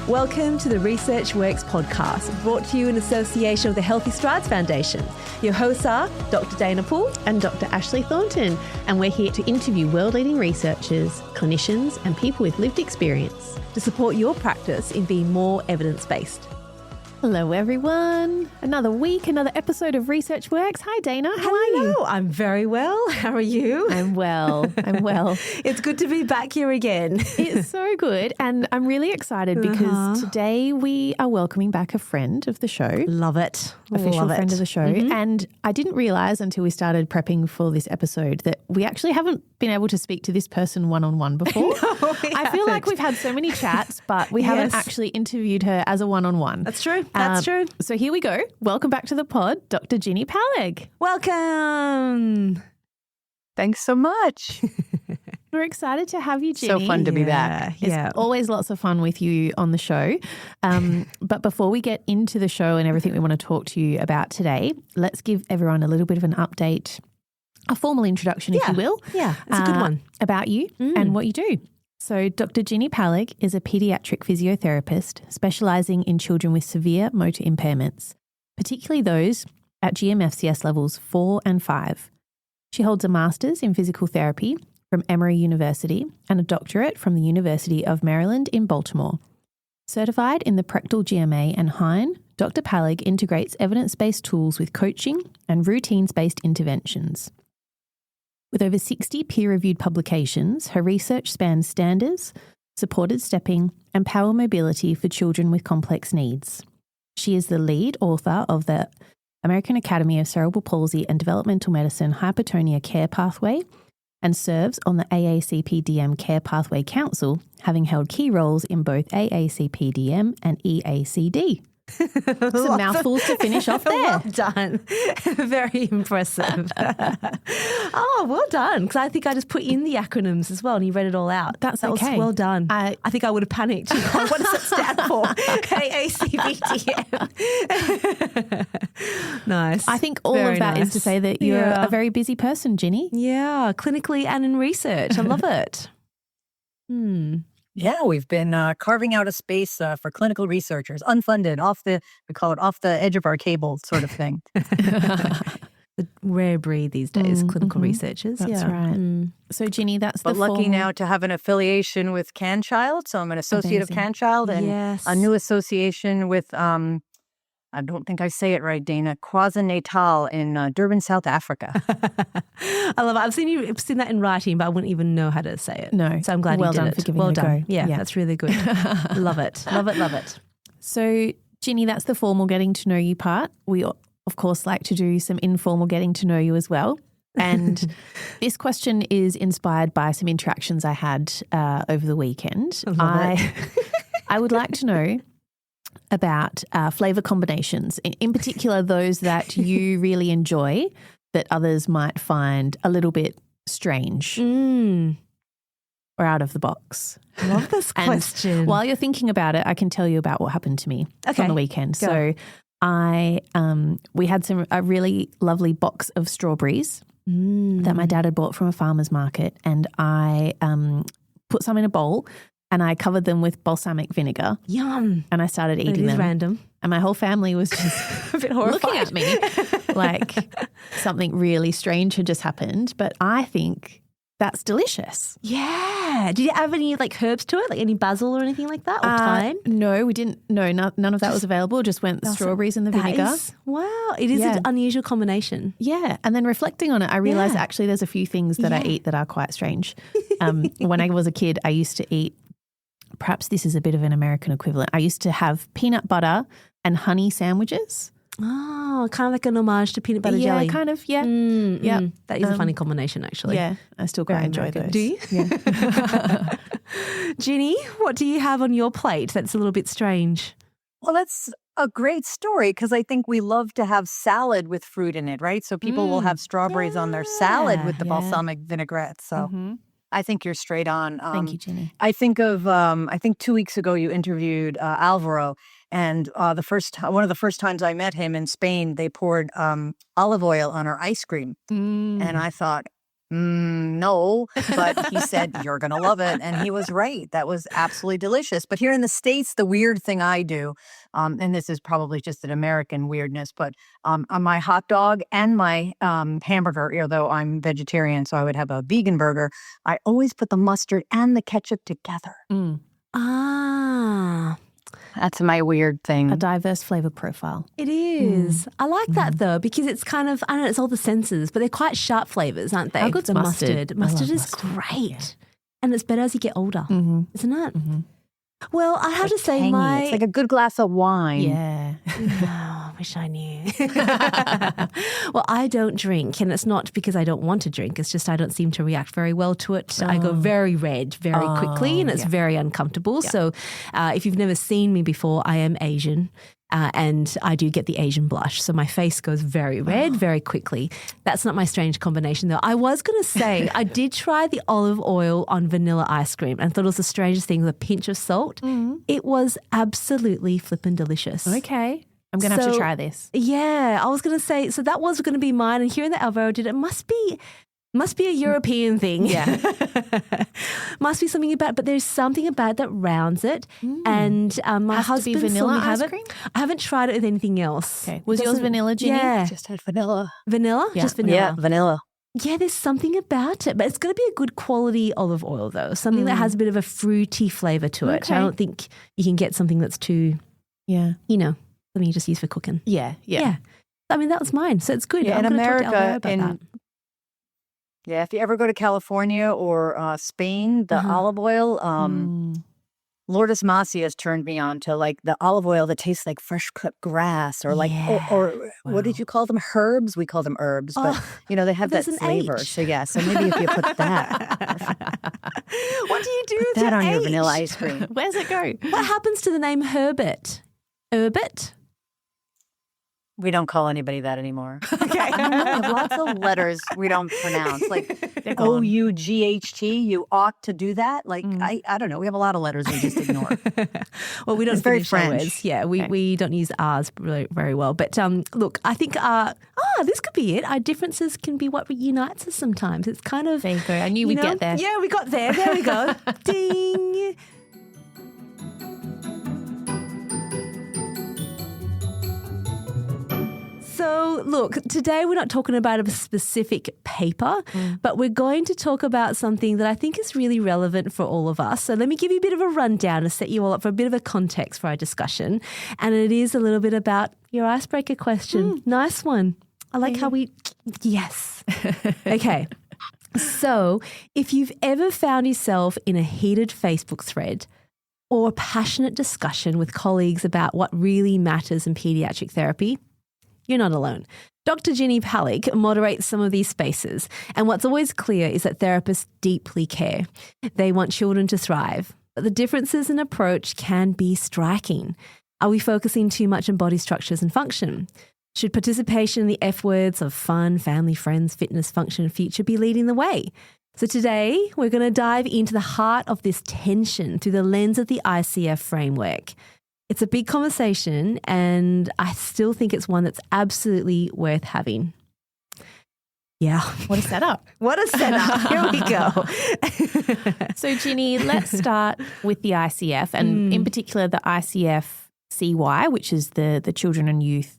Welcome to the Research Works podcast, brought to you in association with the Healthy Strides Foundation. Your hosts are Dr. Dana Poole and Dr. Ashley Thornton, and we're here to interview world-leading researchers, clinicians, and people with lived experience to support your practice in being more evidence-based. Hello, everyone. Another week, another episode of Research Works. Hi, Dana. How are you? I'm very well. How are you? I'm well. It's good to be back here again. It's so good. And I'm really excited because today we are welcoming back a friend of the show. Love it. Official friend of the show. Mm-hmm. And I didn't realise until we started prepping for this episode that we actually haven't been able to speak to this person one-on-one before. No, I feel like we've had so many chats, but we haven't actually interviewed her as a one-on-one. That's true. That's true. So here we go. Welcome back to the pod, Dr. Ginny Paleg. Welcome. Thanks so much. We're excited to have you, Ginny. So fun to be back. It's always lots of fun with you on the show. But before we get into the show and everything we want to talk to you about today, let's give everyone a little bit of an update, a formal introduction, if you will. Yeah, it's a good one. About you and what you do. So Dr. Ginny Paleg is a pediatric physiotherapist specialising in children with severe motor impairments, particularly those at GMFCS levels 4 and 5. She holds a master's in physical therapy from Emory University and a doctorate from the University of Maryland in Baltimore. Certified in the Prechtl GMA and HINE, Dr. Paleg integrates evidence-based tools with coaching and routines-based interventions. With over 60 peer-reviewed publications, her research spans standards, supported stepping, and power mobility for children with complex needs. She is the lead author of the American Academy of Cerebral Palsy and Developmental Medicine Hypotonia Care Pathway and serves on the AACPDM Care Pathway Council, having held key roles in both AACPDM and EACD. Some mouthfuls to finish off there. Well done. Very impressive. Well done. Because I think I just put in the acronyms as well and you read it all out. That was well done. I think I would have panicked. What does it stand for? AACPDM. Nice. I think all of that is to say that you're a very busy person, Ginny. Yeah, clinically and in research. I love it. Yeah, we've been carving out a space for clinical researchers, unfunded, we call it off the edge of our cable sort of thing. The rare breed these days, clinical researchers. That's right. So, Ginny, But lucky now to have an affiliation with CanChild. So I'm an associate of CanChild and a new association with, I don't think I say it right, Dana, KwaZulu-Natal in Durban, South Africa. I love it. I've seen that in writing, but I wouldn't even know how to say it. No. So I'm glad you did it. For giving well it a done. go. Yeah, that's really good. Love it. Love it. Love it. So, Ginny, that's the formal getting to know you part. We, of course, like to do some informal getting to know you as well. And this question is inspired by some interactions I had over the weekend. I would like to know about flavour combinations, in particular those that you really enjoy that others might find a little bit strange or out of the box. I love this question. While you're thinking about it, I can tell you about what happened to me on the weekend. Go. So we had a really lovely box of strawberries that my dad had bought from a farmer's market, and I put some in a bowl and I covered them with balsamic vinegar. Yum. And I started eating them. It is random. And my whole family was just a bit horrified. looking at me like something really strange had just happened. But I think that's delicious. Yeah. Did you have any herbs to it, like any basil or anything like that, or thyme? No, we didn't. No, none of that was available. Just went strawberries and the vinegar. Wow. It is an unusual combination. Yeah. And then reflecting on it, I realized actually there's a few things that I eat that are quite strange. When I was a kid, I used to eat, perhaps this is a bit of an American equivalent, I used to have peanut butter and honey sandwiches. Oh, kind of like an homage to peanut butter jelly. Yeah, kind of, yeah. Yeah. That is a funny combination, actually. Yeah, I still quite enjoy those. Do you? Yeah. Ginny, what do you have on your plate that's a little bit strange? Well, that's a great story because I think we love to have salad with fruit in it, right? So people will have strawberries on their salad with the balsamic vinaigrette. So I think you're straight on. Thank you, Ginny. I think 2 weeks ago you interviewed Alvaro, and one of the first times I met him in Spain, they poured olive oil on our ice cream, and I thought, no, but he said, you're going to love it. And he was right. That was absolutely delicious. But here in the States, the weird thing I do, and this is probably just an American weirdness, but on my hot dog and my hamburger, although I'm vegetarian, so I would have a vegan burger, I always put the mustard and the ketchup together. That's my weird thing. A diverse flavor profile. It is. I like that though, because it's kind of, I don't know, it's all the senses, but they're quite sharp flavors, aren't they? How good's mustard? Mustard is great. Yeah. And it's better as you get older, isn't it? Well, I have to say tangy. It's like a good glass of wine. Yeah. I wish I knew. Well, I don't drink, and it's not because I don't want to drink. It's just I don't seem to react very well to it. I go very red very quickly, and it's very uncomfortable. Yeah. So if you've never seen me before, I am Asian. And I do get the Asian blush. So my face goes very red very quickly. That's not my strange combination, though. I was going to say, I did try the olive oil on vanilla ice cream and thought it was the strangest thing with a pinch of salt. It was absolutely flippin' delicious. Okay. I'm going to have to try this. Yeah. I was going to say, so that was going to be mine. And hearing that Alvaro did it, must be a European thing. Yeah. Must be something about, but there's something about that rounds it. And my husband vanilla ice cream? I haven't tried it with anything else. Okay. Was yours vanilla, Ginny? Yeah. Just had vanilla. Vanilla? Yeah. Just vanilla. Yeah, vanilla. Yeah, there's something about it, but it's going to be a good quality olive oil though. Something that has a bit of a fruity flavor to it. I don't think you can get something that's too, something you just use for cooking. Yeah. I mean, that was mine, so it's good. Yeah, I'm in going to talk to Alvaro America, about that. Yeah, if you ever go to California or Spain, the olive oil, Lourdes Masi has turned me on to like the olive oil that tastes like fresh cut grass or like, or what did you call them? Herbs? We call them herbs, but they have that flavor. H. So yeah, so maybe if you put that. What do you do with that your on your H? vanilla ice cream. Where's it go? What happens to the name Herbert? Herbert? We don't call anybody that anymore. Okay. We have lots of letters we don't pronounce, like O-U-G-H-T. You ought to do that. Like, I don't know. We have a lot of letters we just ignore. Well, we don't It's very finish our French. words. Yeah, we don't use R's really, very well. But look, I think, this could be it. Our differences can be what unites us sometimes. It's kind of... There you go. I knew we'd get there. Yeah, we got there. There we go. Ding. So, look, today we're not talking about a specific paper, but we're going to talk about something that I think is really relevant for all of us. So let me give you a bit of a rundown to set you all up for a bit of a context for our discussion. And it is a little bit about your icebreaker question. Nice one. I like how we... Yes. Okay. So if you've ever found yourself in a heated Facebook thread or a passionate discussion with colleagues about what really matters in pediatric therapy, you're not alone. Dr. Ginny Paleg moderates some of these spaces, and what's always clear is that therapists deeply care. They want children to thrive, but the differences in approach can be striking. Are we focusing too much on body structures and function? Should participation in the F words of fun, family, friends, fitness, function, and future be leading the way? So today, we're going to dive into the heart of this tension through the lens of the ICF framework. It's a big conversation, and I still think it's one that's absolutely worth having. Yeah. What a setup. What a setup. Here we go. So, Ginny, let's start with the ICF, and in particular the ICF-CY, which is the children and youth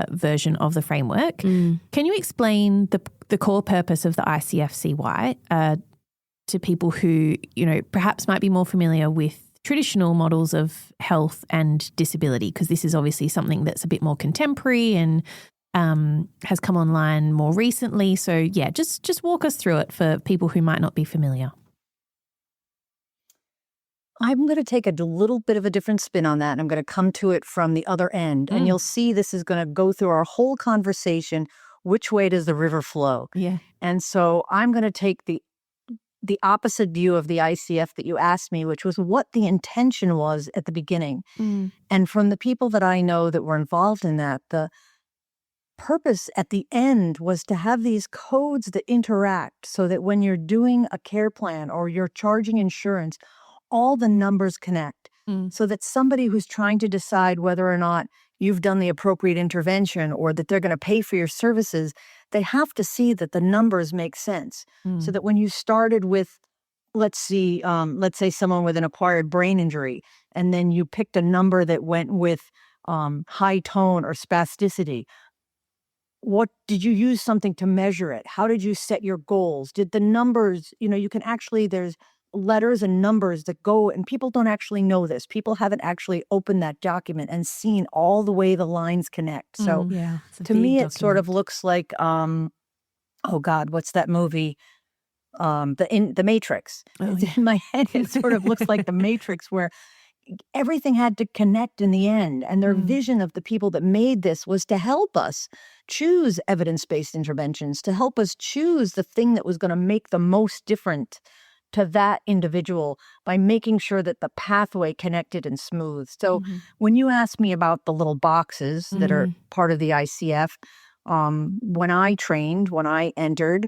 version of the framework. Can you explain the core purpose of the ICF-CY to people who, perhaps might be more familiar with traditional models of health and disability, because this is obviously something that's a bit more contemporary and has come online more recently. So, yeah, just walk us through it for people who might not be familiar. I'm going to take a little bit of a different spin on that, and I'm going to come to it from the other end. And you'll see this is going to go through our whole conversation. Which way does the river flow? Yeah. And so I'm going to take the opposite view of the ICF that you asked me, which was what the intention was at the beginning. And from the people that I know that were involved in that, the purpose at the end was to have these codes that interact so that when you're doing a care plan or you're charging insurance, all the numbers connect. So that somebody who's trying to decide whether or not you've done the appropriate intervention or that they're going to pay for your services, they have to see that the numbers make sense. So that when you started with, let's say someone with an acquired brain injury, and then you picked a number that went with high tone or spasticity, what did you use something to measure it? How did you set your goals? Did the numbers, you can actually, there's letters and numbers that go, and people don't actually know this. People haven't actually opened that document and seen all the way the lines connect. So to me, it sort of looks like, oh God, what's that movie? The Matrix. In my head, it sort of looks like the Matrix, where everything had to connect in the end. And their vision of the people that made this was to help us choose evidence-based interventions, to help us choose the thing that was going to make the most difference to that individual by making sure that the pathway connected and smooth. So when you ask me about the little boxes that are part of the ICF, when I entered,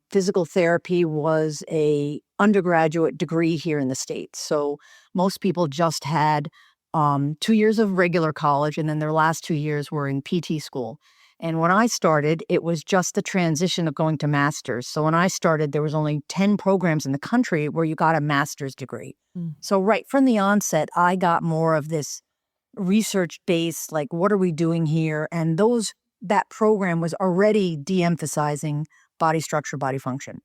physical therapy was a undergraduate degree here in the States. So most people just had 2 years of regular college, and then their last 2 years were in PT school. And when I started, it was just the transition of going to master's. So when I started, there was only 10 programs in the country where you got a master's degree. So right from the onset, I got more of this research-based, like, what are we doing here? And that program was already de-emphasizing body structure, body function.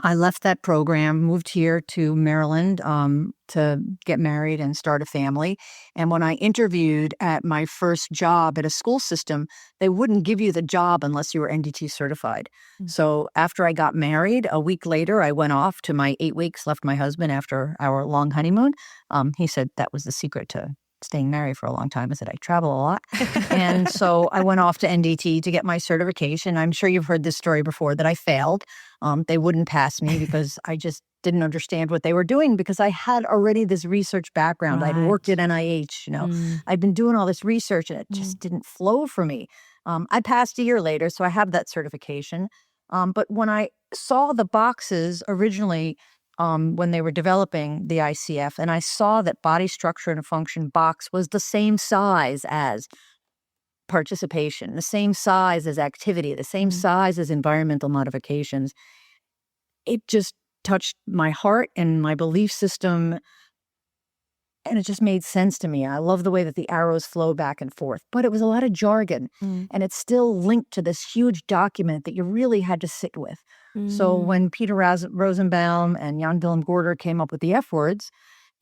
I left that program, moved here to Maryland to get married and start a family. And when I interviewed at my first job at a school system, they wouldn't give you the job unless you were NDT certified. So after I got married, a week later, I went off to my 8 weeks, left my husband after our long honeymoon. He said that was the secret to staying married for a long time. I said, I travel a lot. And so I went off to NDT to get my certification. I'm sure you've heard this story before, that I failed. They wouldn't pass me because I just didn't understand what they were doing, because I had already this research background. I'd worked at NIH, I'd been doing all this research, and it just didn't flow for me. I passed a year later, so I have that certification. But when I saw the boxes originally, when they were developing the ICF, and I saw that body structure and function box was the same size as participation, the same size as activity, the same size as environmental modifications, it just touched my heart and my belief system, and it just made sense to me. I love the way that the arrows flow back and forth, but it was a lot of jargon, and it's still linked to this huge document that you really had to sit with. So when Peter Rosenbaum and Jan Willem Gorder came up with the F words,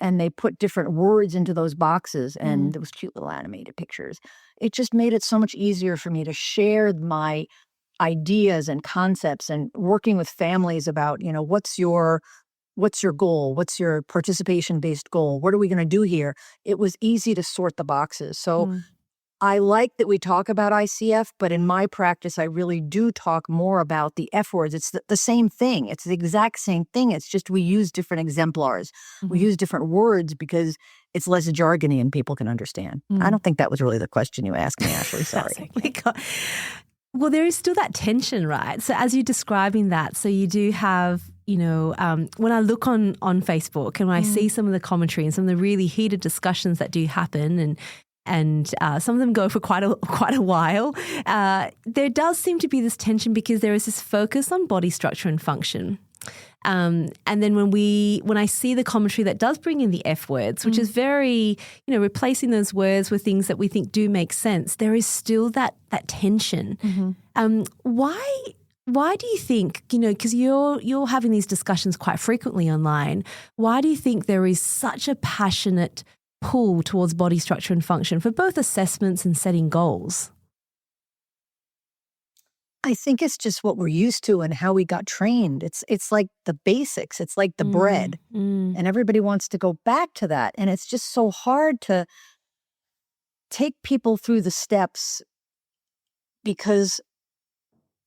and they put different words into those boxes, and there was cute little animated pictures, it just made it so much easier for me to share my ideas and concepts, and working with families about, what's your goal? What's your participation-based goal? What are we going to do here? It was easy to sort the boxes. So I like that we talk about ICF, but in my practice, I really do talk more about the F words. It's the same thing. It's the exact same thing. It's just we use different exemplars. We use different words because it's less jargony and people can understand. I don't think that was really the question you asked me, Ashley. Sorry. Well, there is still that tension, right? So as you're describing that, so you do have, when I look on Facebook and when I see some of the commentary and some of the really heated discussions that do happen, and some of them go for quite a while, there does seem to be this tension because there is this focus on body structure and function. And then when I see the commentary that does bring in the F words, which is very, replacing those words with things that we think do make sense, there is still that tension. Why do you think, because you're having these discussions quite frequently online, why do you think there is such a passionate pull towards body structure and function for both assessments and setting goals? I think it's just what we're used to and how we got trained. It's like the basics. It's like the bread. And everybody wants to go back to that. And it's just so hard to take people through the steps because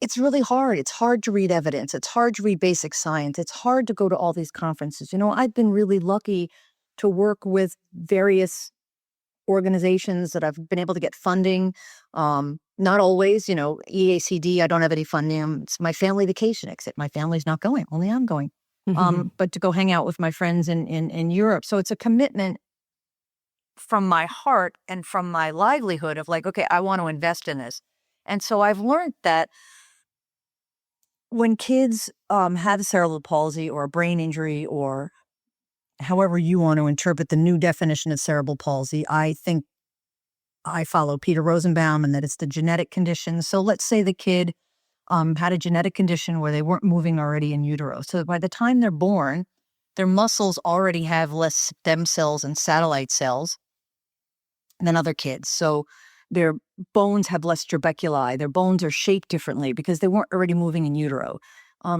it's really hard. It's hard to read evidence. It's hard to read basic science. It's hard to go to all these conferences. I've been really lucky to work with various organizations that I've been able to get funding. Not always, EACD, I don't have any funding. It's my family vacation, except my family's not going. Only I'm going. But to go hang out with my friends in Europe. So it's a commitment from my heart and from my livelihood of like, okay, I want to invest in this. And so I've learned that when kids have cerebral palsy or a brain injury, or however you want to interpret the new definition of cerebral palsy, I think I follow Peter Rosenbaum, and that it's the genetic condition. So let's say the kid had a genetic condition where they weren't moving already in utero. So by the time they're born, their muscles already have less stem cells and satellite cells than other kids. So their bones have less trabeculi. Their bones are shaped differently because they weren't already moving in utero.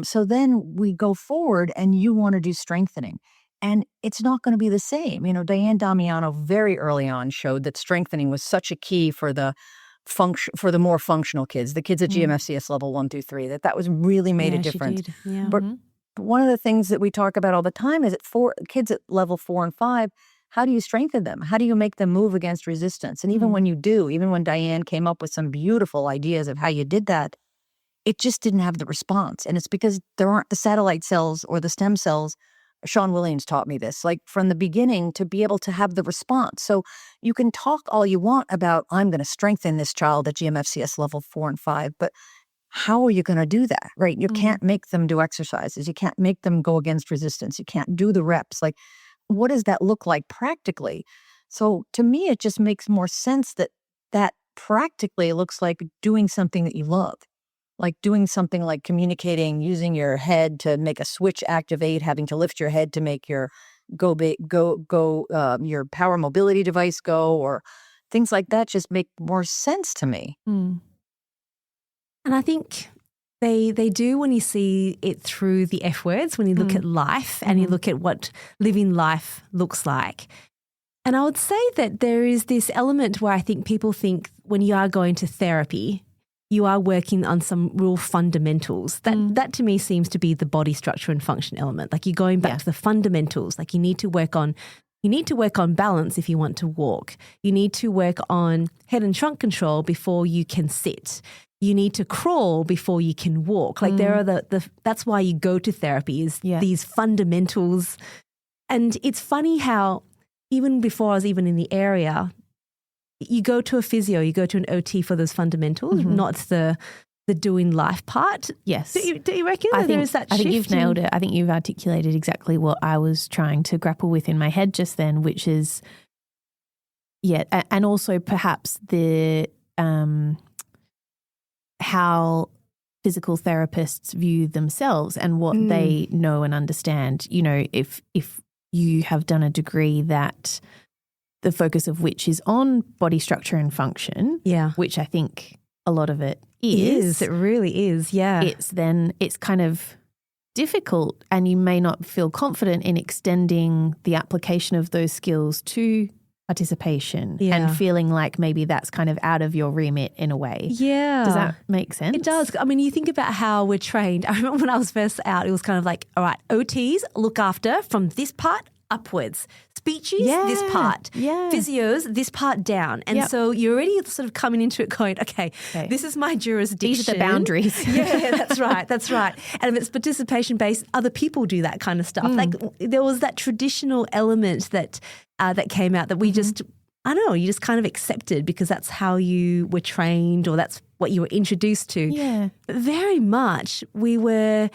So then we go forward and you want to do strengthening. And it's not going to be the same. You know, Diane Damiano very early on showed that strengthening was such a key for the more functional kids, the kids at GMFCS level 1 through 3, that was really made a difference. She did. Yeah. But one of the things that we talk about all the time is kids at level 4 and 5, how do you strengthen them? How do you make them move against resistance? And even when you do, even when Diane came up with some beautiful ideas of how you did that, it just didn't have the response. And it's because there aren't the satellite cells or the stem cells. Sean Williams taught me this, like from the beginning, to be able to have the response. So you can talk all you want about, I'm going to strengthen this child at GMFCS level 4 and 5, but how are you going to do that, right? You can't make them do exercises. You can't make them go against resistance. You can't do the reps. Like, what does that look like practically? So to me, it just makes more sense that practically looks like doing something that you love. Like doing something like communicating, using your head to make a switch activate, having to lift your head to make your your power mobility device go, or things like that just make more sense to me. And I think they do when you see it through the F words, when you look at life and you look at what living life looks like. And I would say that there is this element where I think people think when you are going to therapy, you are working on some real fundamentals. That to me seems to be the body structure and function element. Like you're going back to the fundamentals. Like you need to work on balance if you want to walk. You need to work on head and trunk control before you can sit. You need to crawl before you can walk. Like there are that's why you go to therapy is these fundamentals. And it's funny how even before I was even in the area, you go to a physio, you go to an OT for those fundamentals, not the doing life part. Yes. Do you reckon there is that shift? I think you've nailed it. I think you've articulated exactly what I was trying to grapple with in my head just then, which is, and also perhaps the how physical therapists view themselves and what they know and understand. You know, if you have done a degree that the focus of which is on body structure and function, which I think a lot of it is. It really is, it's kind of difficult, and you may not feel confident in extending the application of those skills to participation and feeling like maybe that's kind of out of your remit in a way. Yeah. Does that make sense? It does. I mean, you think about how we're trained. I remember when I was first out, it was kind of like, all right, OTs look after from this part upwards. Speechies, this part. Physios, this part down. And so you're already sort of coming into it going, okay, this is my jurisdiction. These are the boundaries. That's right. And if it's participation-based, other people do that kind of stuff. Like there was that traditional element that came out that we just, I don't know, you just kind of accepted because that's how you were trained or that's what you were introduced to. Yeah. But very much we were,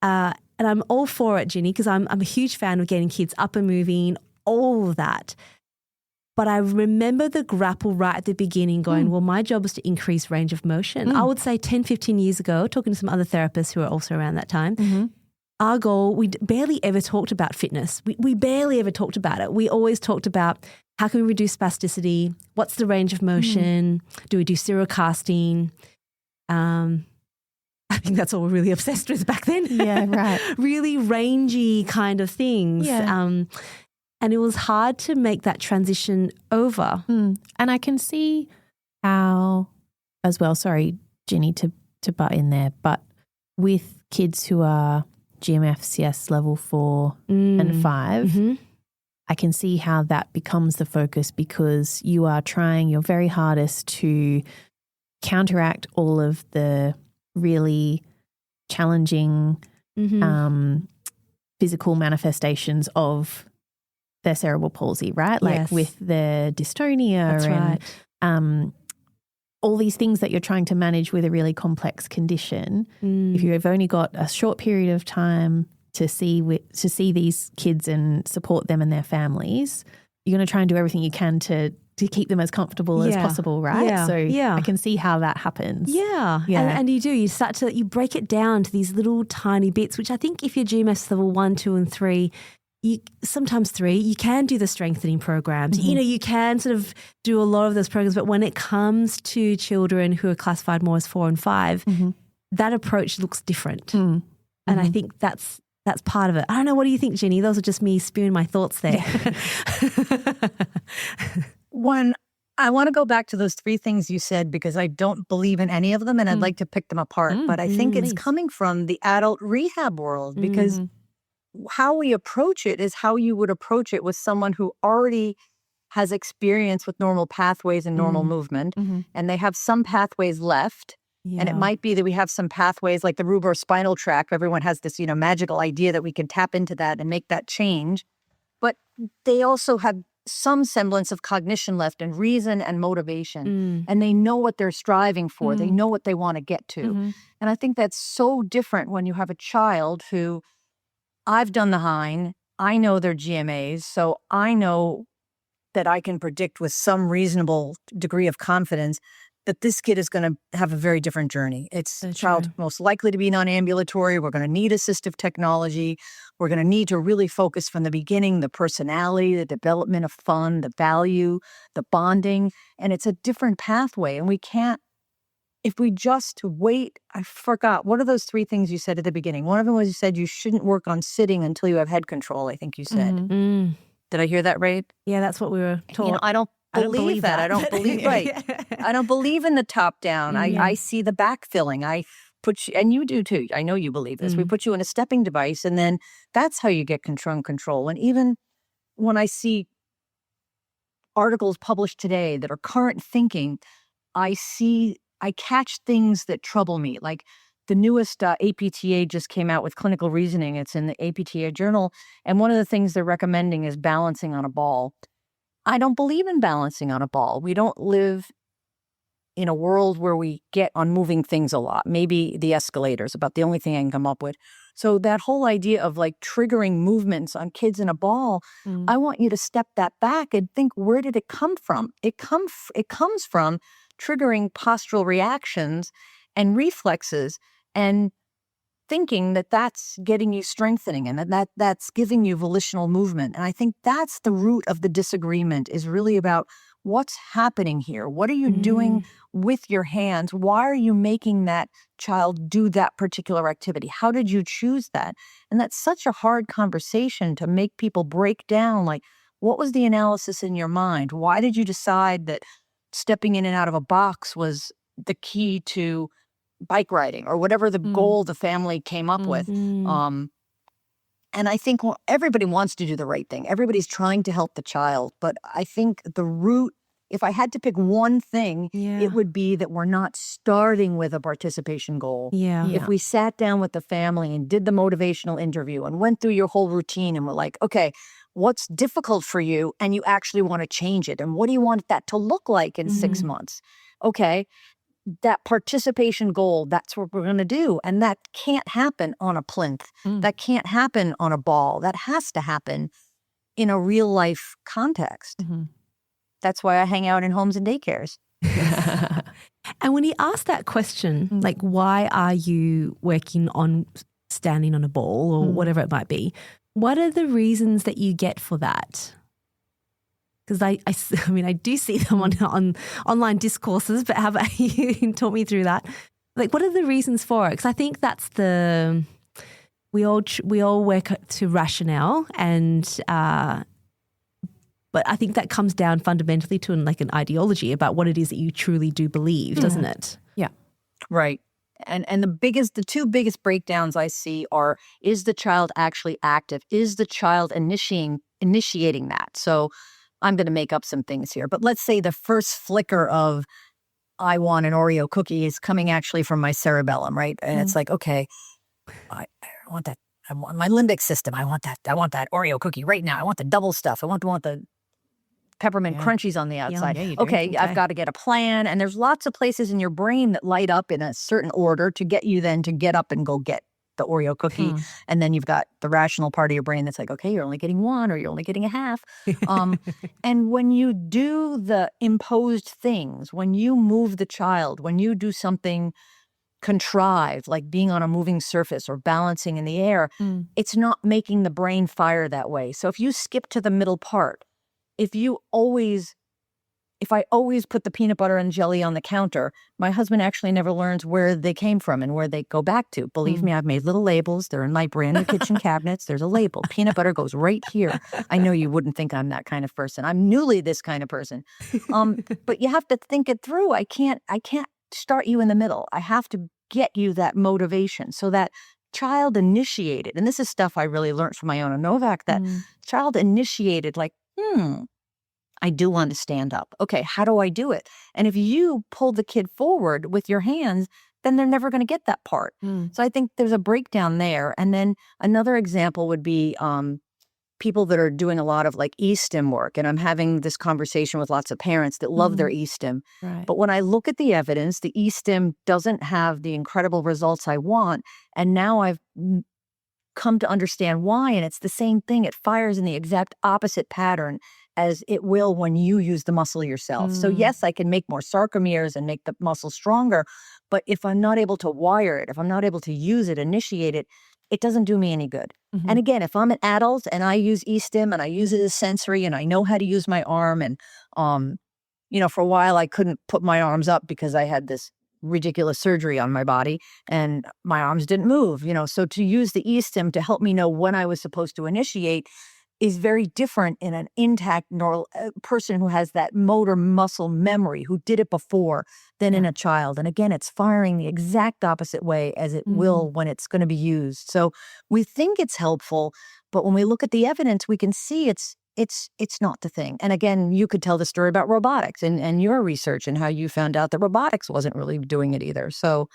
and I'm all for it, Ginny, because I'm a huge fan of getting kids up and moving, all of that. But I remember the grapple right at the beginning going, well, my job is to increase range of motion. I would say 10, 15 years ago, talking to some other therapists who were also around that time, our goal, we barely ever talked about fitness. We barely ever talked about it. We always talked about how can we reduce spasticity? What's the range of motion? Do we do serocasting? I think that's all we're really obsessed with back then. Yeah, right. Really rangy kind of things. Yeah. And it was hard to make that transition over. And I can see how, as well, sorry, Ginny, to butt in there, but with kids who are GMFCS level 4 and 5, I can see how that becomes the focus because you are trying your very hardest to counteract all of the really challenging physical manifestations of their cerebral palsy, right? Like with the dystonia all these things that you're trying to manage with a really complex condition, if you've only got a short period of time to see these kids and support them and their families, you're going to try and do everything you can to keep them as comfortable as possible, right? Yeah. So I can see how that happens. Yeah. And you start to, you break it down to these little tiny bits, which I think if you're GMS level 1, 2 and 3, sometimes 3, you can do the strengthening programs. You can sort of do a lot of those programs, but when it comes to children who are classified more as 4 and 5, that approach looks different. And I think that's part of it. I don't know. What do you think, Ginny? Those are just me spewing my thoughts there. When I want to go back to those 3 things you said, because I don't believe in any of them and I'd like to pick them apart. But I think it's coming from the adult rehab world, because how we approach it is how you would approach it with someone who already has experience with normal pathways and normal movement, and they have some pathways left. And it might be that we have some pathways like the rubrospinal tract. Everyone has this, magical idea that we can tap into that and make that change. But they also have some semblance of cognition left and reason and motivation. And they know what they're striving for. They know what they want to get to. And I think that's so different when you have a child who, I've done the HINE, I know their GMAs, so I know that I can predict with some reasonable degree of confidence that this kid is going to have a very different journey. It's a child most likely to be non-ambulatory. We're going to need assistive technology. We're going to need to really focus from the beginning, the personality, the development of fun, the value, the bonding. And it's a different pathway. And we can't, if we just wait, I forgot, what are those 3 things you said at the beginning? One of them was you said you shouldn't work on sitting until you have head control, I think you said. Did I hear that right? Yeah, that's what we were told. I don't believe that. I don't believe, I don't believe in the top down. I see the back filling. I put you, and you do too. I know you believe this. We put you in a stepping device, and then that's how you get control. And even when I see articles published today that are current thinking, I catch things that trouble me. Like the newest APTA just came out with clinical reasoning. It's in the APTA journal. And one of the things they're recommending is balancing on a ball. I don't believe in balancing on a ball. We don't live in a world where we get on moving things a lot. Maybe the escalator is about the only thing I can come up with. So that whole idea of like triggering movements on kids in a ball, I want you to step that back and think, where did it come from? It comes from triggering postural reactions and reflexes and thinking that that's getting you strengthening and that's giving you volitional movement. And I think that's the root of the disagreement, is really about what's happening here. What are you doing with your hands? Why are you making that child do that particular activity? How did you choose that? And that's such a hard conversation to make people break down. Like, what was the analysis in your mind? Why did you decide that stepping in and out of a box was the key to bike riding, or whatever the goal the family came up with? And I think everybody wants to do the right thing. Everybody's trying to help the child. But I think the root, if I had to pick one thing, it would be that we're not starting with a participation goal. If we sat down with the family and did the motivational interview and went through your whole routine and were like, okay, what's difficult for you? And you actually want to change it. And what do you want that to look like in 6 months? Okay, that participation goal, that's what we're going to do. And that can't happen on a plinth. That can't happen on a ball. That has to happen in a real life context. That's why I hang out in homes and daycares. And when you ask that question, like, why are you working on standing on a ball or whatever it might be, what are the reasons that you get for that? Because I mean, I do see them on online discourses, but how about you talk me through that? Like, what are the reasons for it? Because I think that's we all work to rationale, and but I think that comes down fundamentally to an ideology about what it is that you truly do believe, doesn't it? Yeah, right. And the 2 biggest breakdowns I see are: is the child actually active? Is the child initiating that? So I'm going to make up some things here, but let's say the first flicker of I want an Oreo cookie is coming actually from my cerebellum, right? And it's like, okay, I want that. I want my limbic system. I want that. I want that Oreo cookie right now. I want the double stuff. I want the peppermint crunchies on the outside. Yeah, you do. Okay, I've got to get a plan. And there's lots of places in your brain that light up in a certain order to get you then to get up and go get the Oreo cookie. And then you've got the rational part of your brain that's like, okay, you're only getting one or you're only getting a half. And when you do the imposed things, when you move the child, when you do something contrived, like being on a moving surface or balancing in the air, it's not making the brain fire that way. So if you skip to the middle part, if I always put the peanut butter and jelly on the counter, my husband actually never learns where they came from and where they go back to. Believe me, I've made little labels. They're in my brand new kitchen cabinets. There's a label. Peanut butter goes right here. I know you wouldn't think I'm that kind of person. I'm newly this kind of person. But you have to think it through. I can't start you in the middle. I have to get you that motivation. So that child initiated, and this is stuff I really learned from Iona Novak, that child initiated, like, I do want to stand up. Okay, how do I do it? And if you pull the kid forward with your hands, then they're never going to get that part. So I think there's a breakdown there. And then another example would be people that are doing a lot of like e-stim work. And I'm having this conversation with lots of parents that love their e-stim. Right. But when I look at the evidence, the e-stim doesn't have the incredible results I want. And now I've come to understand why. And it's the same thing. It fires in the exact opposite pattern as it will when you use the muscle yourself. So yes, I can make more sarcomeres and make the muscle stronger, but if I'm not able to wire it, if I'm not able to use it, initiate it, it doesn't do me any good. And again, if I'm an adult and I use e-stim and I use it as sensory and I know how to use my arm, and for a while I couldn't put my arms up because I had this ridiculous surgery on my body and my arms didn't move, so to use the e-stim to help me know when I was supposed to initiate is very different in an intact person who has that motor muscle memory, who did it before, than in a child. And again, it's firing the exact opposite way as it will when it's going to be used. So we think it's helpful, but when we look at the evidence, we can see it's not the thing. And again, you could tell the story about robotics and your research and how you found out that robotics wasn't really doing it either. So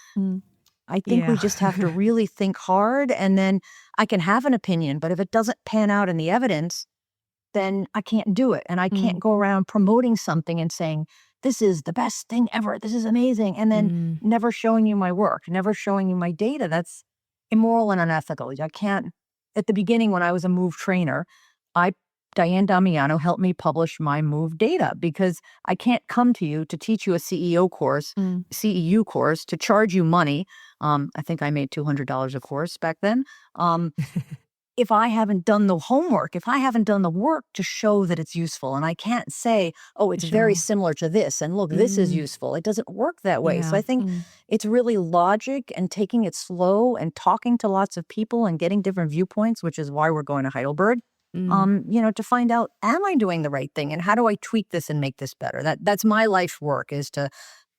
I think we just have to really think hard, and then I can have an opinion, but if it doesn't pan out in the evidence, then I can't do it. And I can't go around promoting something and saying, this is the best thing ever, this is amazing, and then never showing you my work, never showing you my data. That's immoral and unethical. I can't. At the beginning, when I was a MOVE trainer, Diane Damiano helped me publish my MOVE data, because I can't come to you to teach you a CEU course, to charge you money. I think I made $200 a course back then. If I haven't done the homework, if I haven't done the work to show that it's useful, and I can't say, oh, it's very similar to this, and look, this is useful. It doesn't work that way. So I think it's really logic and taking it slow and talking to lots of people and getting different viewpoints, which is why we're going to Heidelberg. To find out, am I doing the right thing, and how do I tweak this and make this better? That's my life work, is to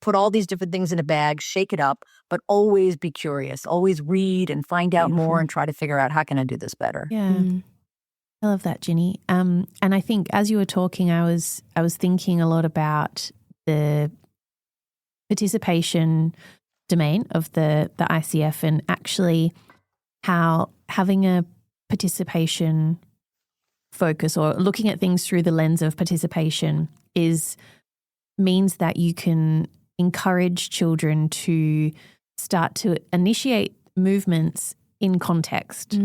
put all these different things in a bag, shake it up, but always be curious, always read and find out more and try to figure out, how can I do this better? Yeah. I love that, Ginny. And I think as you were talking, I was thinking a lot about the participation domain of the ICF, and actually how having a participation focus, or looking at things through the lens of participation, means that you can encourage children to start to initiate movements in context,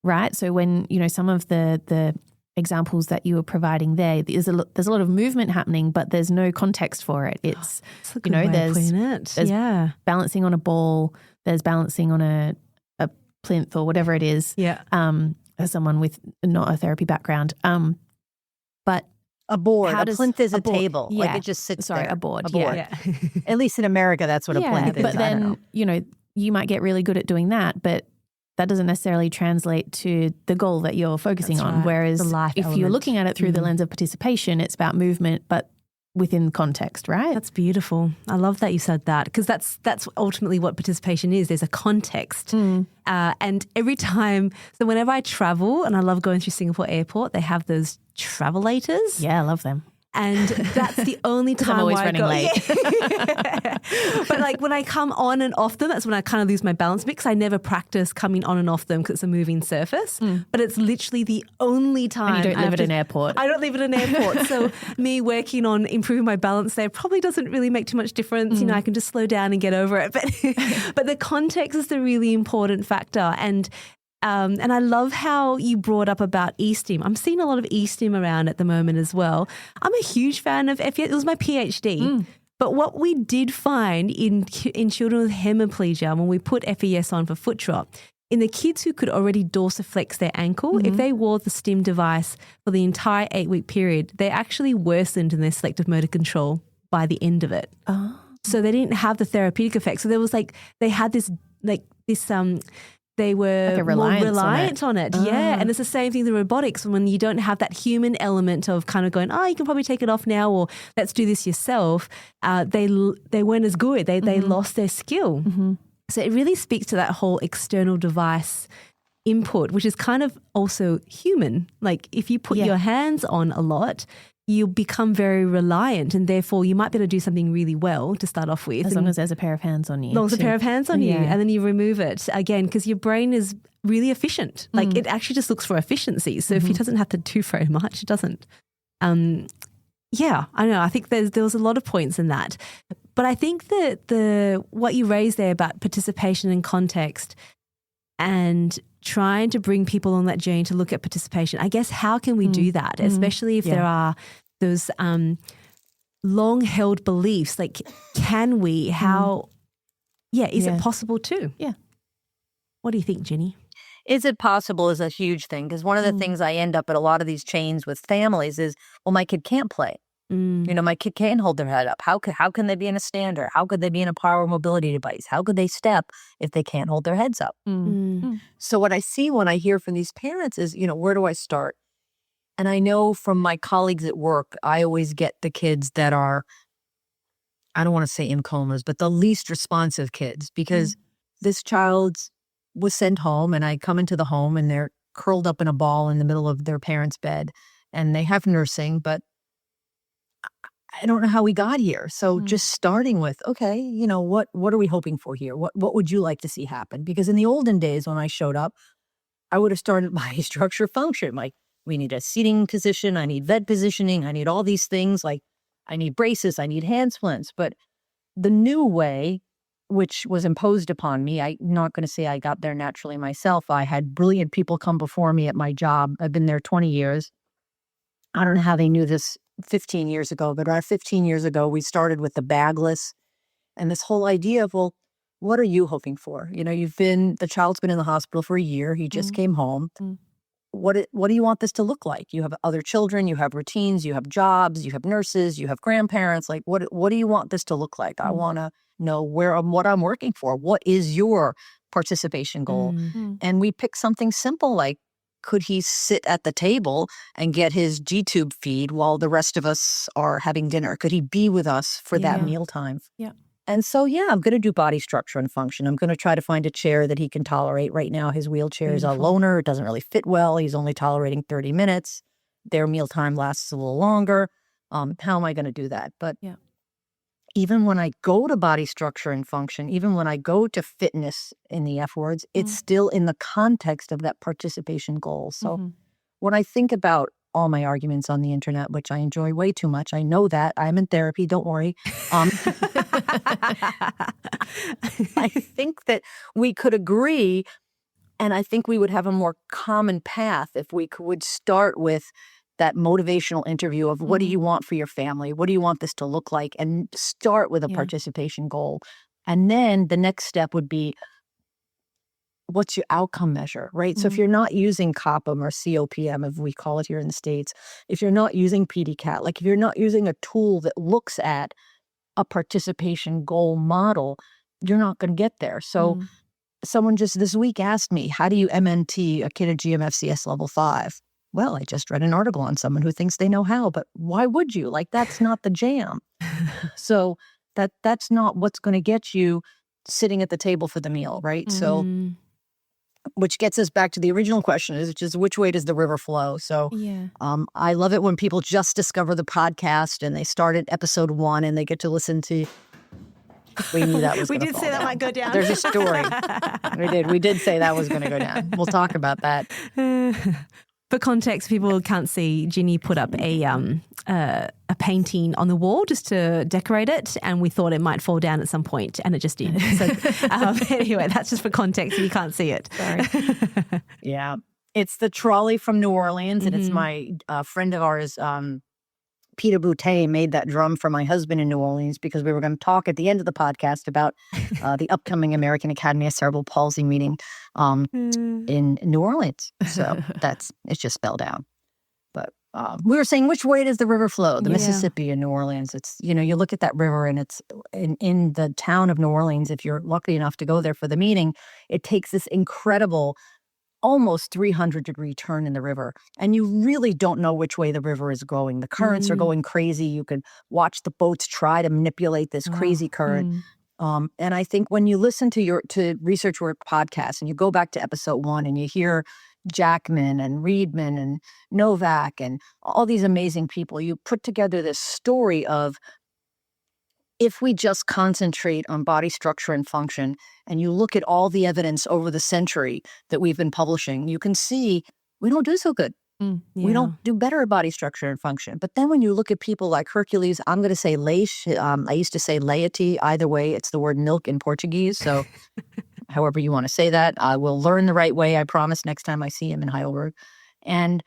right? So when, some of the examples that you were providing there's a lot of movement happening, but there's no context for it. It's, there's balancing on a ball, there's balancing on a plinth or whatever it is. Yeah. As someone with not a therapy background. But a board. A plinth is a table. Yeah. Like it just sits there. A board. Yeah. At least in America, that's what a plinth is. But then, you might get really good at doing that, but that doesn't necessarily translate to the goal that you're focusing on. Right. Whereas if you're looking at it through the lens of participation, it's about movement, but within context, right? That's beautiful. I love that you said that, because that's ultimately what participation is. There's a context. And every time, so whenever I travel, and I love going through Singapore airport, they have those travelators. Yeah, I love them. And that's the only time I'm always where running late. Yeah. But like when I come on and off them, that's when I kind of lose my balance because I never practice coming on and off them because it's a moving surface. But it's literally the only time. And you don't live at an airport. I don't live at an airport. So me working on improving my balance there probably doesn't really make too much difference. You know, I can just slow down and get over it. But the context is the really important factor. And I love how you brought up about e-stim. I'm seeing a lot of e-stim around at the moment as well. I'm a huge fan of FES. It was my PhD. But what we did find in children with hemiplegia when we put FES on for foot drop, in the kids who could already dorsiflex their ankle, if they wore the stim device for the entire 8-week period, they actually worsened in their selective motor control by the end of it. So they didn't have the therapeutic effect. So there was like, they had this, they were like more reliant on it. Yeah. And it's the same thing with robotics when you don't have that human element of kind of going, you can probably take it off now or let's do this yourself. They weren't as good. They lost their skill. So it really speaks to that whole external device input, which is kind of also human. Like if you put your hands on a lot, you become very reliant and therefore you might be able to do something really well to start off with. As long as there's a pair of hands on you. As long as a pair of hands on you and then you remove it again because your brain is really efficient. Like it actually just looks for efficiency. So if it doesn't have to do very much, it doesn't. Yeah, I know. I think there was a lot of points in that. But I think that what you raised there about participation and context and trying to bring people on that journey to look at participation, I guess how can we do that, especially if there are those long-held beliefs, like can we, is it possible too? Yeah. What do you think, Ginny? Is it possible is a huge thing because one of the things I end up at a lot of these chains with families is, well, my kid can't play. You know, my kid can't hold their head up. How can they be in a stander? How could they be in a power mobility device? How could they step if they can't hold their heads up? So what I see when I hear from these parents is, you know, where do I start? And I know from my colleagues at work, I always get the kids that are, I don't want to say in comas, but the least responsive kids because this child was sent home and I come into the home and they're curled up in a ball in the middle of their parents' bed and they have nursing, but I don't know how we got here. So just starting with, okay, you know, what are we hoping for here? What would you like to see happen? Because in the olden days when I showed up, I would have started by structure function. Like we need a seating position. I need bed positioning. I need all these things. Like I need braces. I need hand splints. But the new way, which was imposed upon me, I'm not going to say I got there naturally myself. I had brilliant people come before me at my job. I've been there 20 years. I don't know how they knew this 15 years ago, but around 15 years ago, we started with the bagless and this whole idea of, well, what are you hoping for? You know, the child's been in the hospital for a year. He just came home. What do you want this to look like? You have other children, you have routines, you have jobs, you have nurses, you have grandparents. Like, what do you want this to look like? I want to know what I'm working for. What is your participation goal? And we pick something simple like, could he sit at the table and get his G-tube feed while the rest of us are having dinner? Could he be with us for that mealtime? Yeah. And so, I'm going to do body structure and function. I'm going to try to find a chair that he can tolerate. Right now, his wheelchair is a loaner. It doesn't really fit well. He's only tolerating 30 minutes. Their mealtime lasts a little longer. How am I going to do that? But even when I go to body structure and function, even when I go to fitness in the F words, it's still in the context of that participation goal. So when I think about all my arguments on the internet, which I enjoy way too much, I know that. I'm in therapy, don't worry. I think that we could agree, and I think we would have a more common path if we would start with that motivational interview of what do you want for your family? What do you want this to look like? And start with a participation goal. And then the next step would be, what's your outcome measure, right? So if you're not using COPM or COPM, as we call it here in the States, if you're not using PDCAT, like if you're not using a tool that looks at a participation goal model, you're not going to get there. So someone just this week asked me, how do you MNT a kid at GMFCS level 5? Well, I just read an article on someone who thinks they know how, but why would you? Like, that's not the jam. So that's not what's going to get you sitting at the table for the meal, right? So which gets us back to the original question, which is which way does the river flow? So I love it when people just discover the podcast and they start at episode 1 and they get to listen to. We knew that was we going to did say that might go down. There's a story. We did say that was going to go down. We'll talk about that. For context, people can't see. Ginny put up a painting on the wall just to decorate it, and we thought it might fall down at some point, and it just did. So anyway, that's just for context. You can't see it. Sorry. Yeah, it's the trolley from New Orleans, and it's my friend of ours, Peter Boutte, made that drum for my husband in New Orleans because we were going to talk at the end of the podcast about the upcoming American Academy of Cerebral Palsy meeting in New Orleans. So it's just spelled out. But we were saying, which way does the river flow? The Mississippi in New Orleans. It's, you look at that river and it's in the town of New Orleans. If you're lucky enough to go there for the meeting, it takes this incredible almost 300-degree turn in the river. And you really don't know which way the river is going. The currents are going crazy. You can watch the boats try to manipulate this crazy current. And I think when you listen to Research Work podcasts and you go back to episode 1 and you hear Jackman and Reedman and Novak and all these amazing people, you put together this story of, if we just concentrate on body structure and function, and you look at all the evidence over the century that we've been publishing, you can see we don't do so good. We don't do better at body structure and function. But then when you look at people like Hercules, I'm going to say Leish. I used to say laity. Either way, it's the word milk in Portuguese. So however you want to say that, I will learn the right way, I promise, next time I see him in Heidelberg. And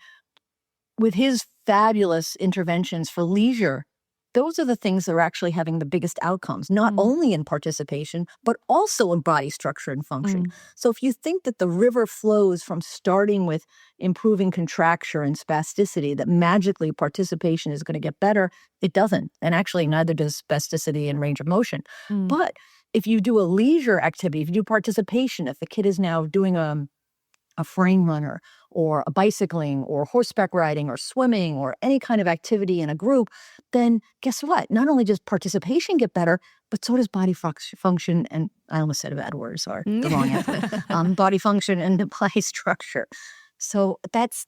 with his fabulous interventions for leisure, those are the things that are actually having the biggest outcomes, not only in participation, but also in body structure and function. So if you think that the river flows from starting with improving contracture and spasticity, that magically participation is going to get better, it doesn't. And actually, neither does spasticity and range of motion. But if you do a leisure activity, if you do participation, if the kid is now doing a frame runner or a bicycling or horseback riding or swimming or any kind of activity in a group, then guess what? Not only does participation get better, but so does body function. And I almost said a bad word, sorry, the wrong answer. Body function and the body structure. So that's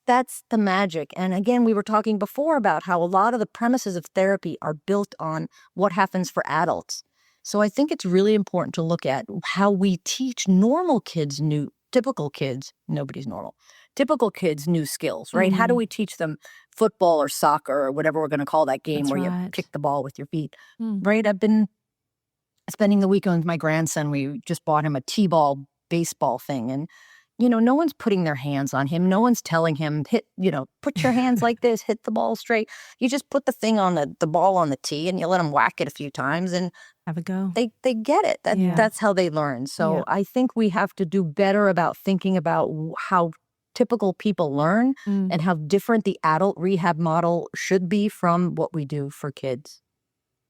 the magic. And again, we were talking before about how a lot of the premises of therapy are built on what happens for adults. So I think it's really important to look at how we teach normal kids typical kids, nobody's normal, typical kids new skills, right? How do we teach them football or soccer or whatever we're going to call that game you kick the ball with your feet, right? I've been spending the weekend with my grandson. We just bought him a T-ball baseball thing. And, no one's putting their hands on him. No one's telling him, put your hands like this, hit the ball straight. You just put the thing on the ball on the tee and you let him whack it a few times and have a go. They get it. That's how they learn. So I think we have to do better about thinking about how typical people learn and how different the adult rehab model should be from what we do for kids.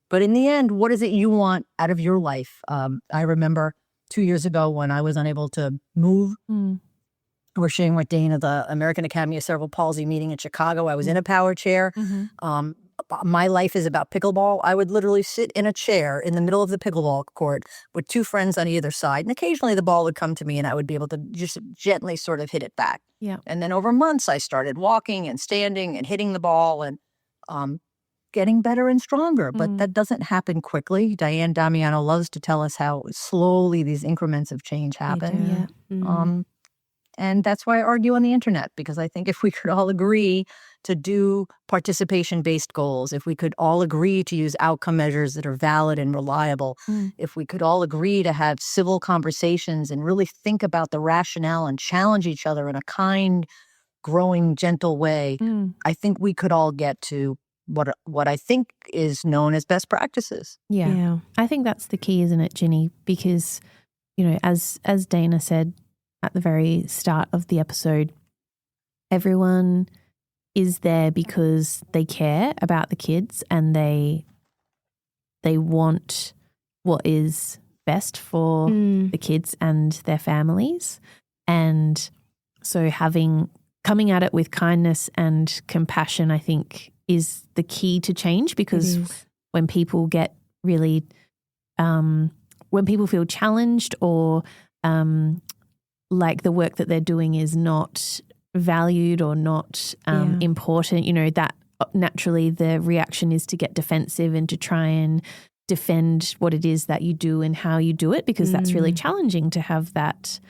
But in the end, what is it you want out of your life? I remember 2 years ago when I was unable to move. We're sharing with Dana the American Academy of Cerebral Palsy meeting in Chicago. I was in a power chair. My life is about pickleball. I would literally sit in a chair in the middle of the pickleball court with 2 friends on either side. And occasionally the ball would come to me and I would be able to just gently sort of hit it back. And then over months, I started walking and standing and hitting the ball and getting better and stronger. But that doesn't happen quickly. Diane Damiano loves to tell us how slowly these increments of change happen. And that's why I argue on the internet, because I think if we could all agree to do participation-based goals, if we could all agree to use outcome measures that are valid and reliable, if we could all agree to have civil conversations and really think about the rationale and challenge each other in a kind, growing, gentle way, I think we could all get to what I think is known as best practices. Yeah. I think that's the key, isn't it, Ginny? Because, as Dana said at the very start of the episode, everyone is there because they care about the kids and they want what is best for the kids and their families. And so coming at it with kindness and compassion, I think, is the key to change, because when people get really, when people feel challenged or like the work that they're doing is not valued or not important, that naturally the reaction is to get defensive and to try and defend what it is that you do and how you do it, because that's really challenging to have that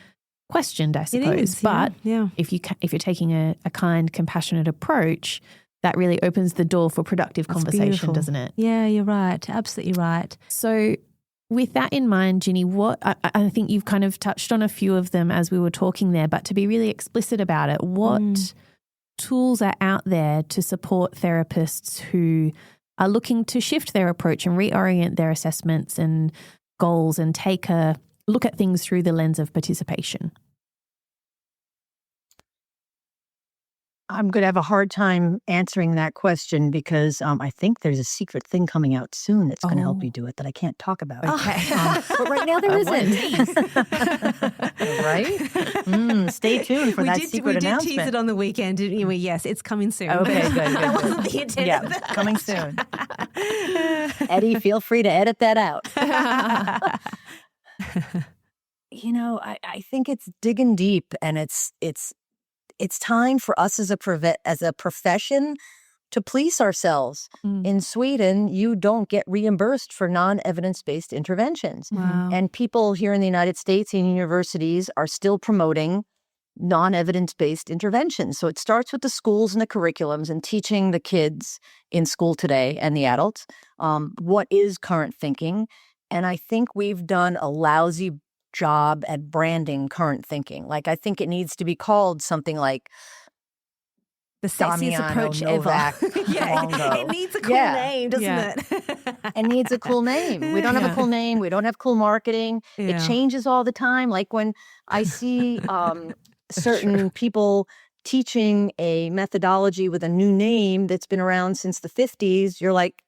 questioned, I suppose. It is, but yeah. if you're taking a kind, compassionate approach, that really opens the door for productive conversation, beautiful. doesn't it? Yeah, you're right. Absolutely right. So with that in mind, Ginny, I think you've kind of touched on a few of them as we were talking there, but to be really explicit about it, what tools are out there to support therapists who are looking to shift their approach and reorient their assessments and goals and take a look at things through the lens of participation? I'm going to have a hard time answering that question because I think there's a secret thing coming out soon that's going to help you do it that I can't talk about. Okay. But right now there isn't. Right? Stay tuned for that secret announcement. We did tease it on the weekend, didn't we? Yes, it's coming soon. Okay, good. That wasn't the intent. Yeah, coming soon. Eddie, feel free to edit that out. I think it's digging deep, and it's time for us as a profession to police ourselves. In Sweden, you don't get reimbursed for non-evidence-based interventions. Wow. And people here in the United States and universities are still promoting non-evidence-based interventions. So it starts with the schools and the curriculums and teaching the kids in school today and the adults what is current thinking. And I think we've done a lousy job at branding current thinking. Like, I think it needs to be called something like the sexiest approach Novak, ever. It needs a cool name, doesn't it? It needs a cool name. We don't have a cool name. We don't have cool marketing. It changes all the time. Like when I see certain people teaching a methodology with a new name that's been around since the 50s, you're like,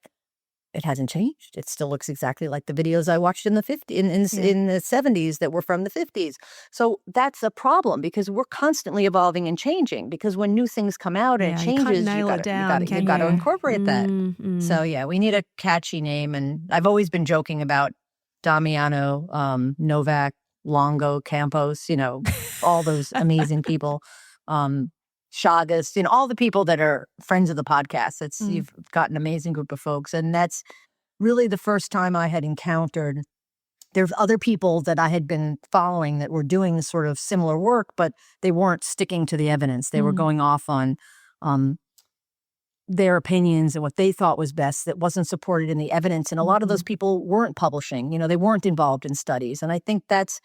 it hasn't changed. It still looks exactly like the videos I watched in the 70s that were from the 50s. So that's a problem because we're constantly evolving and changing, because when new things come out and it changes, you got to incorporate that. So we need a catchy name. And I've always been joking about Damiano, Novak, Longo, Campos, all those amazing people. Chagas, all the people that are friends of the podcast. You've got an amazing group of folks. And that's really the first time I had encountered, there's other people that I had been following that were doing this sort of similar work, but they weren't sticking to the evidence. They were going off on their opinions and what they thought was best that wasn't supported in the evidence. And a lot of those people weren't publishing, they weren't involved in studies. And I think that's,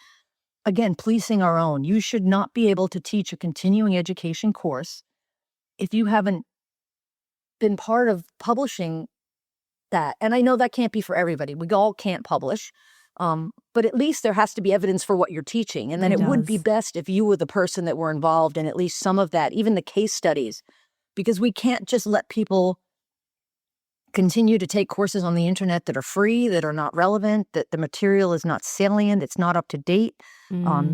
again, policing our own. You should not be able to teach a continuing education course if you haven't been part of publishing that. And I know that can't be for everybody. We all can't publish. But at least there has to be evidence for what you're teaching. And then it would be best if you were the person that were involved in at least some of that, even the case studies, because we can't just let people continue to take courses on the internet that are free, that are not relevant, that the material is not salient, it's not up to date.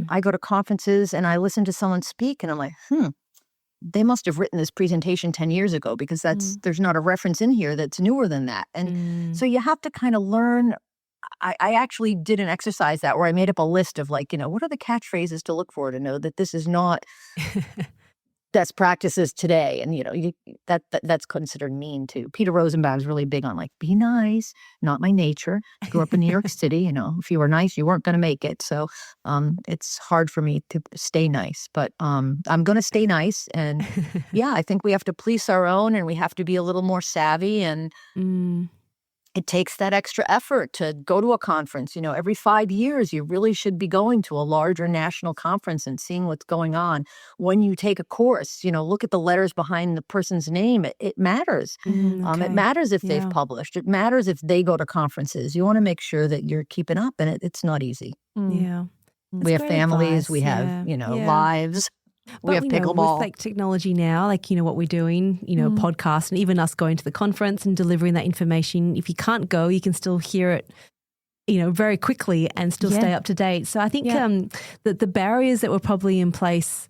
I go to conferences and I listen to someone speak and I'm like, they must have written this presentation 10 years ago because there's not a reference in here that's newer than that. And so you have to kind of learn. I actually did an exercise where I made up a list of what are the catchphrases to look for to know that this is not best practices today. And, that's considered mean too. Peter Rosenbaum's really big on be nice, not my nature. I grew up in New York City, if you were nice, you weren't going to make it. So it's hard for me to stay nice, but I'm going to stay nice. And I think we have to police our own and we have to be a little more savvy. And it takes that extra effort to go to a conference. Every 5 years, you really should be going to a larger national conference and seeing what's going on. When you take a course, look at the letters behind the person's name. It matters. It matters if they've published. It matters if they go to conferences. You want to make sure that you're keeping up, and it's not easy. Yeah. We have families. We have, lives. We have pickleball. With technology now, what we're doing, podcasts, and even us going to the conference and delivering that information. If you can't go, you can still hear it, very quickly and still stay up to date. So I think that the barriers that were probably in place,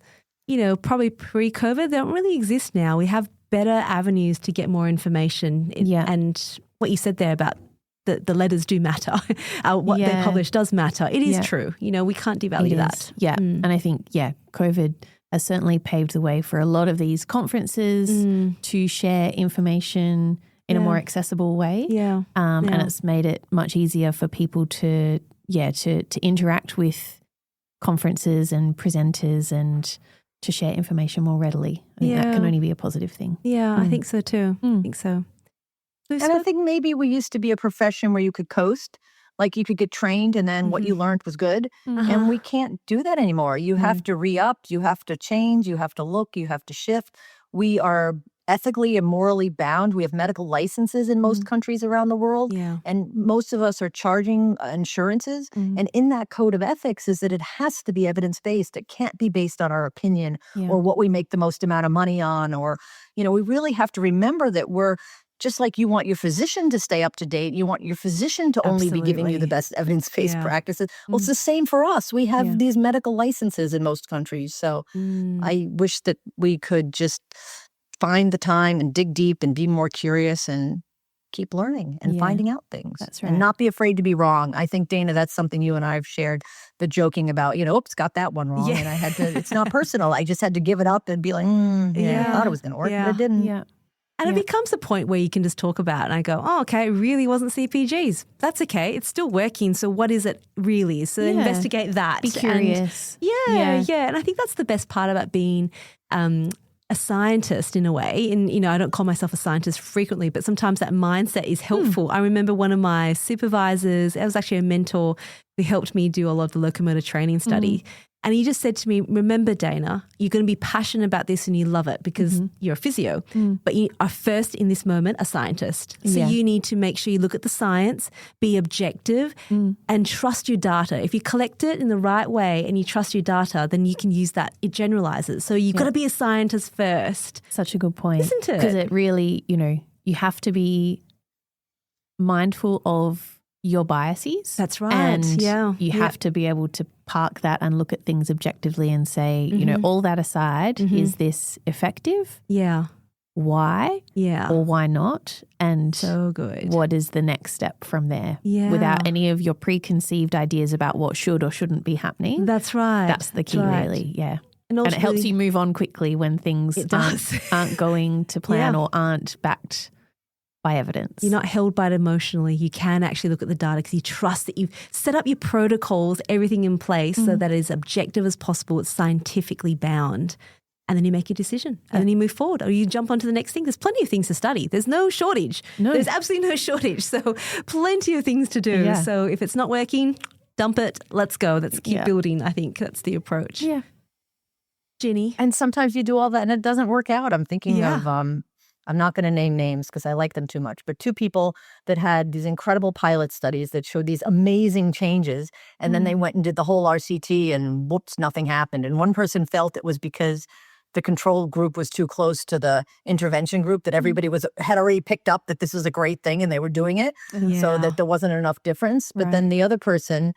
probably pre-COVID, they don't really exist now. We have better avenues to get more information. And what you said there about the letters do matter. What they publish does matter. It is true. We can't devalue that. Yeah. And I think, COVID has certainly paved the way for a lot of these conferences to share information in a more accessible way. And it's made it much easier for people to interact with conferences and presenters and to share information more readily. I think that can only be a positive thing. Yeah, I think so too. I think so. And I think maybe we used to be a profession where you could coast, like you could get trained and then what you learned was good. And we can't do that anymore. You have to re-up, you have to change, you have to look, you have to shift. We are ethically and morally bound. We have medical licenses in most countries around the world. And most of us are charging insurances. And in that code of ethics is that it has to be evidence-based. It can't be based on our opinion or what we make the most amount of money on. Or, we really have to remember that we're just like you want your physician to stay up to date, you want your physician to only be giving you the best evidence-based practices. Well, it's the same for us. We have these medical licenses in most countries. So I wish that we could just find the time and dig deep and be more curious and keep learning and finding out things. That's right. And not be afraid to be wrong. I think, Dana, that's something you and I have shared, the joking about, oops, got that one wrong. And I had to, it's not personal. I just had to give it up and be like, I thought it was going to work, but it didn't. And it becomes a point where you can just talk about it and I go, oh, okay, it really wasn't CPGs. That's okay. It's still working. So what is it really? So investigate that. Be curious. And, And I think that's the best part about being a scientist in a way. And, I don't call myself a scientist frequently, but sometimes that mindset is helpful. I remember one of my supervisors, it was actually a mentor who helped me do a lot of the locomotor training study. And he just said to me, remember, Dana, you're going to be passionate about this and you love it because you're a physio, but you are first in this moment a scientist. So you need to make sure you look at the science, be objective and trust your data. If you collect it in the right way and you trust your data, then you can use that. It generalizes. So you've got to be a scientist first. Such a good point. Isn't it? Because it really, you have to be mindful of your biases. That's right. And you have to be able to park that and look at things objectively and say, all that aside, is this effective? Yeah. Why? Yeah. Or why not? And so good. What is the next step from there? Yeah. Without any of your preconceived ideas about what should or shouldn't be happening. That's right. That's the key, really. Yeah. And it helps you move on quickly when things aren't going to plan or aren't backed by evidence. You're not held by it emotionally. You can actually look at the data because you trust that you've set up your protocols, everything in place so that it is objective as possible. It's scientifically bound. And then you make your decision and then you move forward or you jump onto the next thing. There's plenty of things to study. There's no shortage. No. There's absolutely no shortage. So plenty of things to do. Yeah. So if it's not working, dump it. Let's go. Let's keep building. I think that's the approach. Yeah. Ginny. And sometimes you do all that and it doesn't work out. I'm thinking of I'm not going to name names because I like them too much, but two people that had these incredible pilot studies that showed these amazing changes. And then they went and did the whole RCT and whoops, nothing happened. And one person felt it was because the control group was too close to the intervention group, that everybody had already picked up that this was a great thing and they were doing it. So that there wasn't enough difference. But then the other person,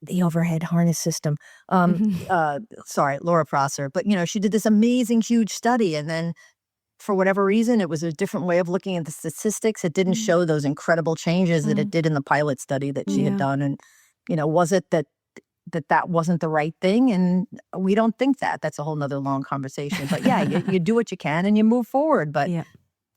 the overhead harness system. Sorry, Laura Prosser. But, she did this amazing, huge study. And then for whatever reason, it was a different way of looking at the statistics. It didn't show those incredible changes that it did in the pilot study that she had done. And, was it that wasn't the right thing? And we don't think that. That's a whole nother long conversation. But you do what you can and you move forward. But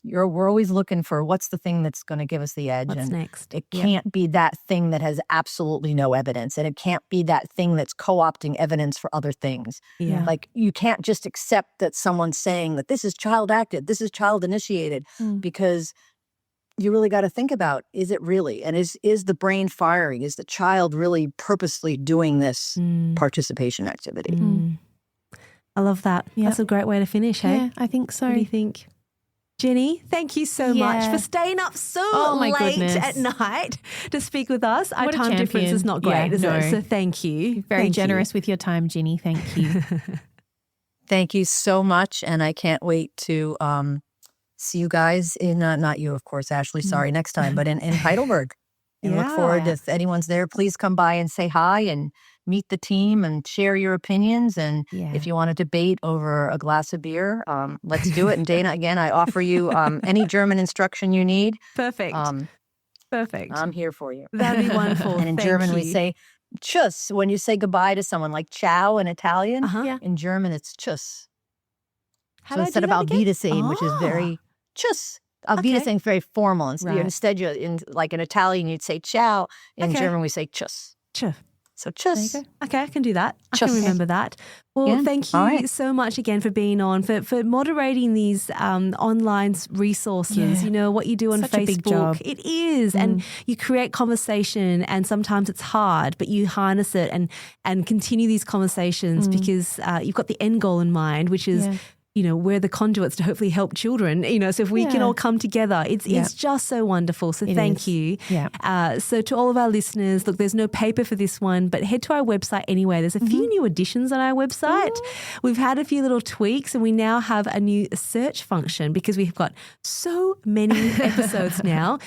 we're always looking for what's the thing that's going to give us the edge. What's next? It can't be that thing that has absolutely no evidence. And it can't be that thing that's co-opting evidence for other things. Yeah. Like you can't just accept that someone's saying that this is child acted, this is child initiated, because you really got to think about, is it really? And is the brain firing? Is the child really purposely doing this participation activity? I love that. Yeah. That's a great way to finish, hey? Yeah, I think so. What do you think? Ginny, thank you so much for staying up so late at night to speak with us. Our time difference is not great, is it? So thank you. Very generous with your time, Ginny. Thank you. Thank you so much. And I can't wait to see you guys in, not you, of course, Ashley, sorry, next time, but in Heidelberg. And look forward to, if anyone's there, please come by and say hi and meet the team and share your opinions. And if you want to debate over a glass of beer, let's do it. And Dana, again, I offer you any German instruction you need. Perfect. Perfect. I'm here for you. That'd be wonderful. And in German, we say tschüss when you say goodbye to someone, like ciao in Italian. In German, it's tschüss. So instead of auf Wiedersehen, which is very tschüss. Auf Wiedersehen is very formal. Instead, in Italian, you'd say ciao. In German, we say tschüss. Tschüss. So tschüss. Okay, I can do that. I can remember that. Well, thank you so much again for being on, for moderating these online resources. You know, what you do on Such Facebook. a big job. It is. And you create conversation, and sometimes it's hard, but you harness it and continue these conversations because you've got the end goal in mind, which is you know, we're the conduits to hopefully help children, you know, so if we can all come together, it's just so wonderful. So thank you. So to all of our listeners, look, there's no paper for this one, but head to our website anyway. There's a few new additions on our website. We've had a few little tweaks, and we now have a new search function because we've got so many episodes now.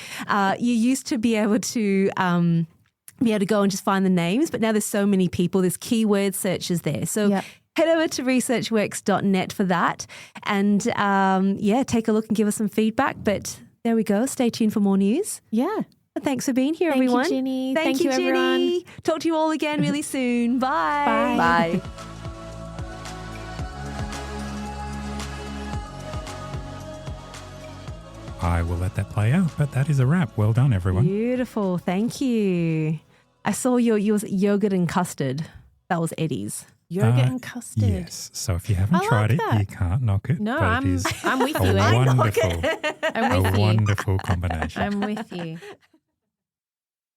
You used to be able to go and just find the names, but now there's so many people, there's keyword searches there. So head over to researchworks.net for that and, take a look and give us some feedback. But there we go. Stay tuned for more news. Thanks for being here, everyone. Thank you, Ginny. Thank you, Ginny. everyone. Talk to you all again really soon. Bye. Bye. I will let that play out, but that is a wrap. Well done, everyone. Beautiful. Thank you. I saw yours yogurt and custard. That was Eddie's. Yogurt and custard. Yes. So if you haven't tried it, you can't knock it. No, but it is I'm with you. a wonderful, I'm with you. wonderful combination. I'm with you.